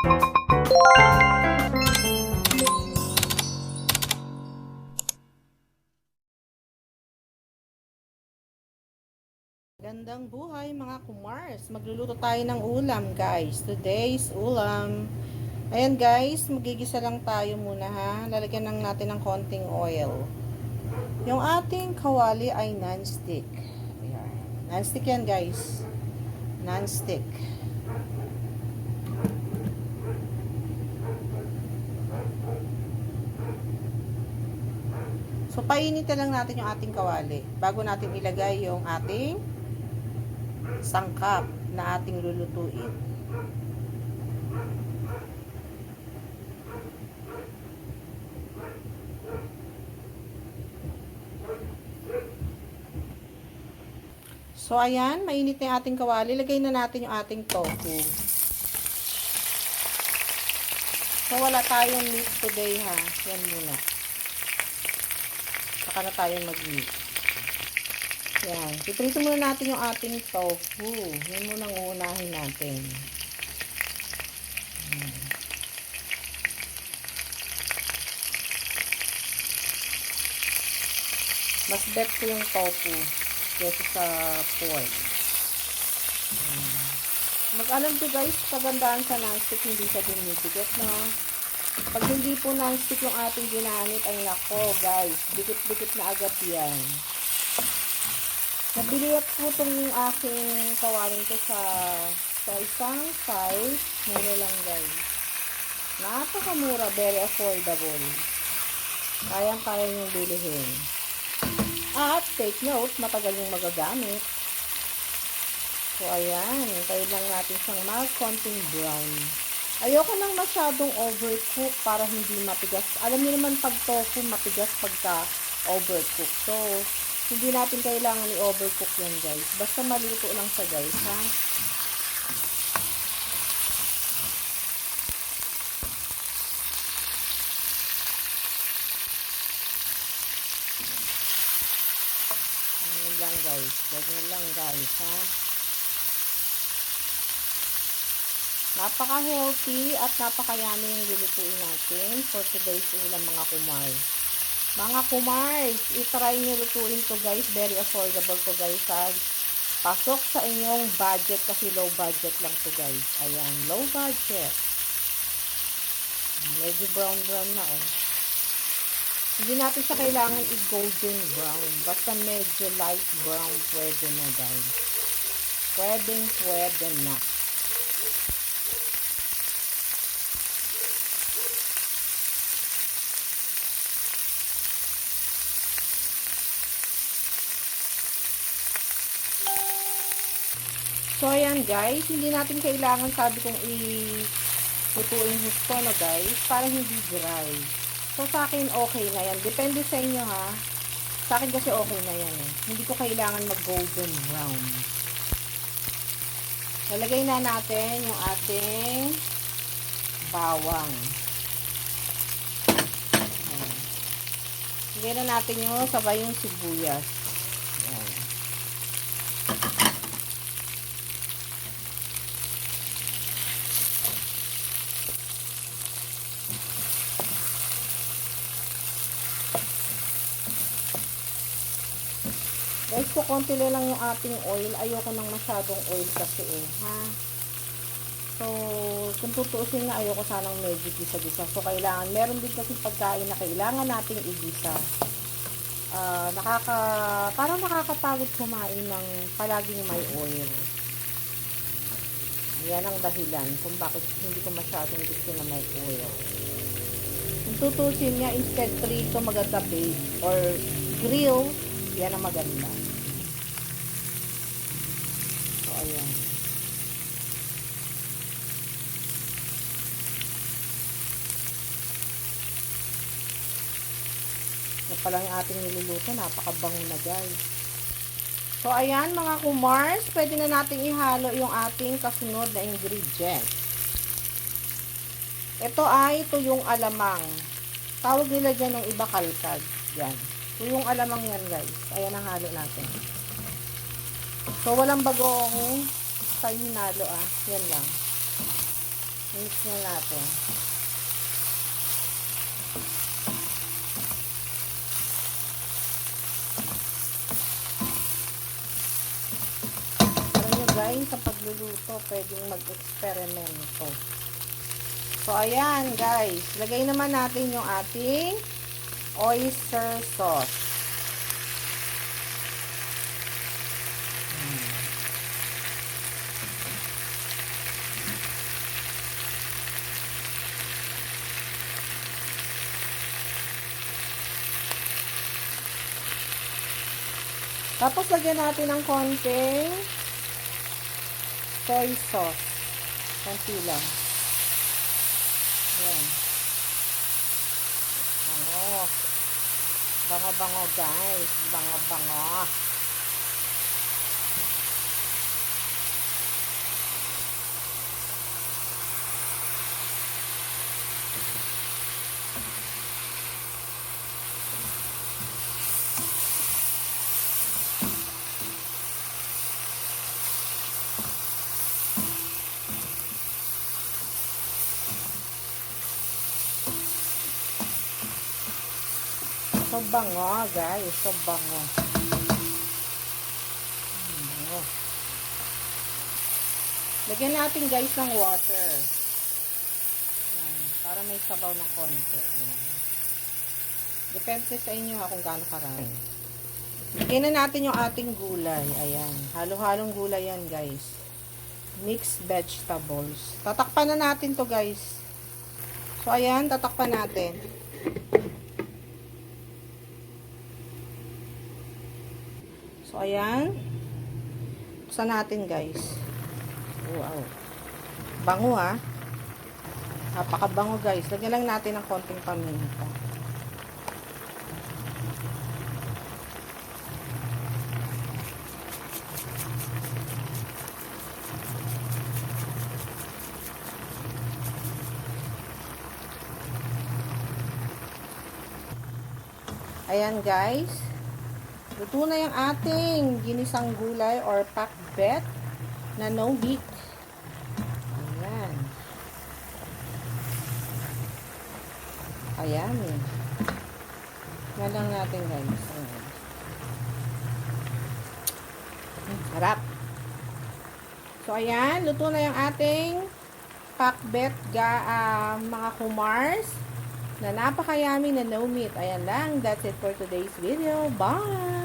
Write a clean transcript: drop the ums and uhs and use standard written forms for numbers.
Gandang buhay mga kumars. Magluluto tayo ng ulam guys. Today's ulam. Ayan guys, magigisa lang tayo muna ha. Lalagyan lang natin ng konting oil. Yung ating kawali ay non-stick. Ayan. Non-stick yan guys. Non-stick. So painitin lang natin yung ating kawali bago natin ilagay yung ating sangkap na ating lulutuin. So ayan, mainit na yung ating kawali. Lagay na natin yung ating tofu. So wala tayong meat today ha. Yan muna. Saka na tayong mag-meat. Yan. Piprito muna natin yung ating tofu. Yan muna ang uunahin natin. Mas bet ko yung tofu kesa sa pork. Mag-alam ko guys, pagandaan sa non-stick, hindi siya dumidikit, no? Pag hindi po non-stick yung ating ginamit, ay nako guys, dikit-dikit na agad yan. Nabili po itong aking kawaling ko sa isang size. Mura lang guys. Napakamura, very affordable. Kayang-kaya niyong bilihin. At take note, matagal yung magagamit. So ayan, tayo lang natin siyang konting brown. Ayoko nang masyadong overcook para hindi matigas. Alam niyo naman pag tofu matigas pagka overcook. So hindi natin kailangan i-overcook yan guys. Basta maluto lang siya guys ha. Ganyan lang guys. Ganyan lang guys ha. Napaka-healthy at napaka-yummy yung lulutuin natin for today's ulam mga kumars. Mga kumars, itry nyo lutuin to guys. Very affordable to guys. Pasok sa inyong budget kasi low budget lang to guys. Ayan, low budget. Medyo brown na oh. Hindi natin siya kailangan i-golden brown. Basta medyo light brown pwede na guys. Pwede na. So, ayan guys, hindi natin kailangan, sabi kong i-lutuin gusto na guys, para hindi dry. So, sa akin okay na yan. Depende sa inyo ha. Sa akin kasi okay na yan eh. Hindi ko kailangan mag-golden brown. Lalagay na natin yung ating bawang. Lagay na natin yung sabay yung sibuyas. Ayan. Guys, kukunti lang yung ating oil. Ayoko nang masyadong oil kasi eh, ha? So, kung tutuusin nga, ayoko sanang medyo gisa-gisa. So, kailangan, meron din kasi pagkain na kailangan nating igisa. Parang nakakapagod kumain ng palaging may oil. Yan ang dahilan kung bakit hindi ko masyadong gusto na may oil. Kung tutuusin nga, instead prito maganda bake or grill, yan ang maganda. So, ayan. Yan pa lang yung ating niluluto. Napakabango na guys. So, ayan mga kumars. Pwede na natin ihalo yung ating kasunod na ingredient. Ito ay tuyong alamang. Tawag nila dyan ng iba kalkag. Yan. Tuyong alamang yan guys. Ayan ang halo natin. So, walang bagong tayo hinalo ah. Yan lang. Mix na natin. Alam nyo guys, sa pagluluto, pwedeng mag-eksperimento. So, ayan guys. Lagay naman natin yung ating oyster sauce. Tapos, lagyan natin ng konting soy sauce. Konti lang. Ayan. Bango. Bango-bango, guys. Bango-bango. So bango, guys. So bango. Bango. Lagyan natin, guys, ng water. Ayan, para may sabaw ng konti. Ayan. Depende sa inyo ha kung gaano karami. Lagyan na natin yung ating gulay. Ayan. Halo-halong gulay yan, guys. Mixed vegetables. Tatakpan na natin to, guys. So, ayan. Tatakpan natin. So, ayan. Buksan natin, guys. Wow. Bango, ha. Napakabango, guys. Lagyan lang natin ng konting paminta. Ayan, guys. Luto na yung ating ginisang gulay or pakbet na no heat. Ayan. Ayan. Yan lang natin, guys. Ayan. Harap. So, ayan. Luto na yung ating pakbet mga kumars na napakayami na no meat. Ayan lang. That's it for today's video. Bye!